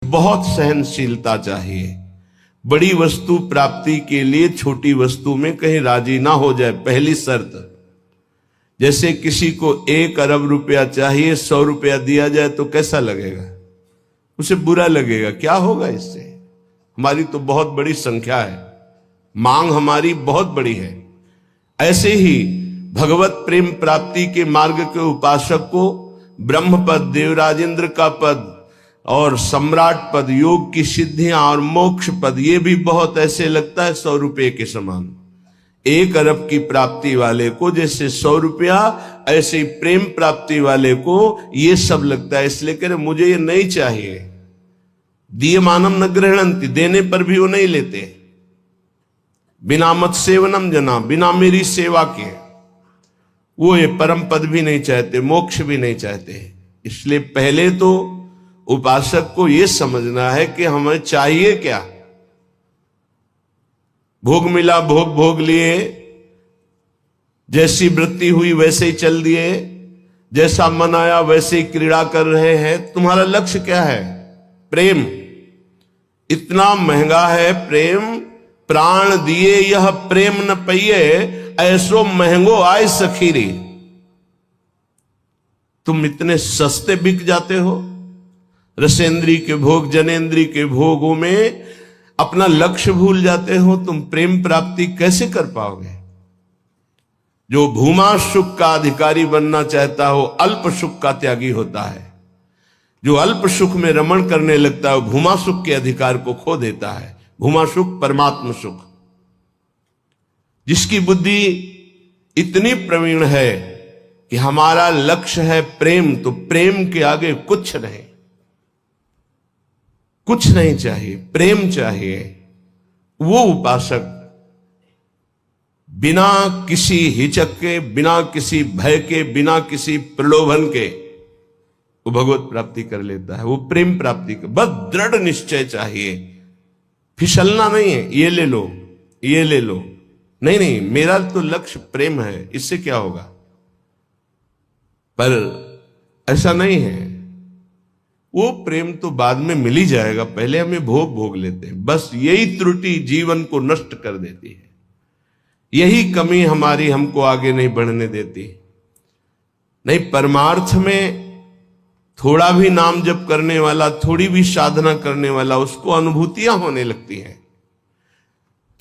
बहुत सहनशीलता चाहिए। बड़ी वस्तु प्राप्ति के लिए छोटी वस्तु में कहीं राजी ना हो जाए, पहली शर्त। जैसे किसी को 1 अरब रुपया चाहिए, 100 रुपया दिया जाए तो कैसा लगेगा? उसे बुरा लगेगा। क्या होगा इससे? हमारी तो बहुत बड़ी संख्या है, मांग हमारी बहुत बड़ी है। ऐसे ही भगवत प्रेम प्राप्ति के मार्ग के उपासक को ब्रह्म पद, देवराजेंद्र का पद और सम्राट पद, योग की सिद्धियां और मोक्ष पद, ये भी बहुत ऐसे लगता है 100 रुपये के समान। 1 अरब की प्राप्ति वाले को जैसे 100 रुपया, ऐसे ही प्रेम प्राप्ति वाले को ये सब लगता है। इसलिए कह रहे मुझे ये नहीं चाहिए। दीयमानम न गृह्णन्ति, देने पर भी वो नहीं लेते। बिना मत सेवनम जना, बिना मेरी सेवा के वो ये परम पद भी नहीं चाहते, मोक्ष भी नहीं चाहते। इसलिए पहले तो उपासक को यह समझना है कि हमें चाहिए क्या। भोग मिला, भोग भोग लिए, जैसी वृत्ति हुई वैसे ही चल दिए, जैसा मन आया वैसे ही क्रीड़ा कर रहे हैं। तुम्हारा लक्ष्य क्या है? प्रेम। इतना महंगा है प्रेम, प्राण दिए यह प्रेम न पइए, ऐसो महंगो आय सखीरी। तुम इतने सस्ते बिक जाते हो। रसेंद्री के भोग, जनेन्द्री के भोगों में अपना लक्ष्य भूल जाते हो। तुम प्रेम प्राप्ति कैसे कर पाओगे? जो भूमा सुख का अधिकारी बनना चाहता हो, अल्प सुख का त्यागी होता है। जो अल्प सुख में रमण करने लगता है, भूमा सुख के अधिकार को खो देता है। भूमा सुख परमात्म सुख। जिसकी बुद्धि इतनी प्रवीण है कि हमारा लक्ष्य है प्रेम, तो प्रेम के आगे कुछ नहीं, कुछ नहीं चाहिए, प्रेम चाहिए। वो उपासक बिना किसी हिचक के, बिना किसी भय के, बिना किसी प्रलोभन के वो भगवत प्राप्ति कर लेता है। वो प्रेम प्राप्ति का बस दृढ़ निश्चय चाहिए। फिसलना नहीं है, ये ले लो, ये ले लो, नहीं नहीं, मेरा तो लक्ष्य प्रेम है, इससे क्या होगा। पर ऐसा नहीं है। वो प्रेम तो बाद में मिल ही जाएगा, पहले हमें भोग भोग लेते हैं। बस यही त्रुटि जीवन को नष्ट कर देती है। यही कमी हमारी हमको आगे नहीं बढ़ने देती। नहीं, परमार्थ में थोड़ा भी नाम जप करने वाला, थोड़ी भी साधना करने वाला, उसको अनुभूतियां होने लगती हैं।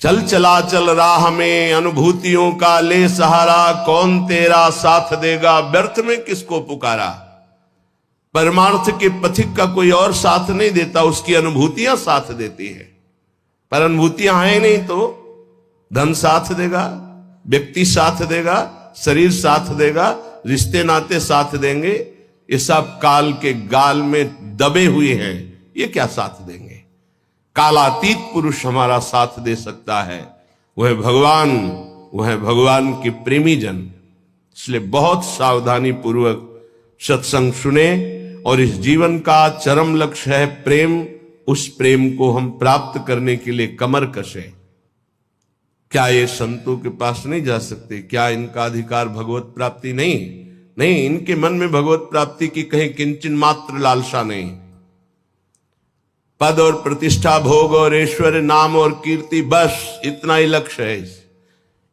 चल चला चल राह में अनुभूतियों का ले सहारा, कौन तेरा साथ देगा, व्यर्थ में किसको पुकारा। परमार्थ के पथिक का कोई और साथ नहीं देता, उसकी अनुभूतियां साथ देती है। पर अनुभूतियां हैं नहीं तो धन साथ देगा, व्यक्ति साथ देगा, शरीर साथ देगा, रिश्ते नाते साथ देंगे। ये सब काल के गाल में दबे हुए हैं, ये क्या साथ देंगे। कालातीत पुरुष हमारा साथ दे सकता है, वह भगवान, वह भगवान के प्रेमी जन। इसलिए बहुत सावधानी पूर्वक सत्संग सुने और इस जीवन का चरम लक्ष्य है प्रेम। उस प्रेम को हम प्राप्त करने के लिए कमर कसें। क्या ये संतों के पास नहीं जा सकते? क्या इनका अधिकार भगवत प्राप्ति नहीं? नहीं, इनके मन में भगवत प्राप्ति की कहीं किंचन मात्र लालसा नहीं। पद और प्रतिष्ठा, भोग और ऐश्वर्य, नाम और कीर्ति, बस इतना ही लक्ष्य है।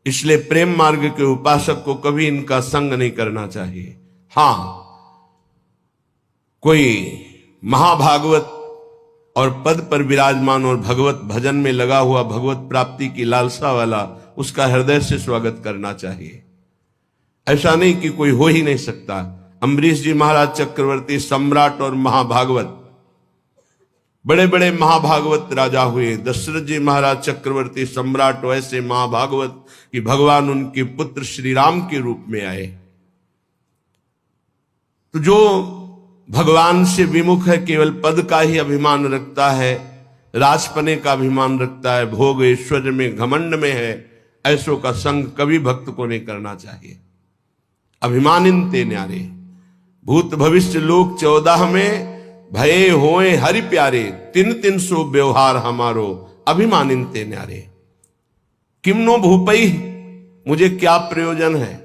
इसलिए प्रेम मार्ग के उपासक को कभी इनका संग नहीं करना चाहिए। हां, कोई महाभागवत और पद पर विराजमान और भगवत भजन में लगा हुआ, भगवत प्राप्ति की लालसा वाला, उसका हृदय से स्वागत करना चाहिए। ऐसा नहीं कि कोई हो ही नहीं सकता। अम्बरीश जी महाराज चक्रवर्ती, सम्राट और महाभागवत, बड़े बड़े महाभागवत राजा हुए। दशरथ जी महाराज चक्रवर्ती, सम्राट, वैसे महाभागवत कि भगवान उनके पुत्र श्री राम के रूप में आए। तो जो भगवान से विमुख है, केवल पद का ही अभिमान रखता है, राजपने का अभिमान रखता है, भोग ऐश्वर्य में घमंड में है, ऐसों का संग कभी भक्त को नहीं करना चाहिए। अभिमानिन ते न्यारे, भूत भविष्य लोक 14 में भये होए हरि प्यारे, 300 व्यवहार हमारो, अभिमानिन ते न्यारे। किमनो भूपई, मुझे क्या प्रयोजन है।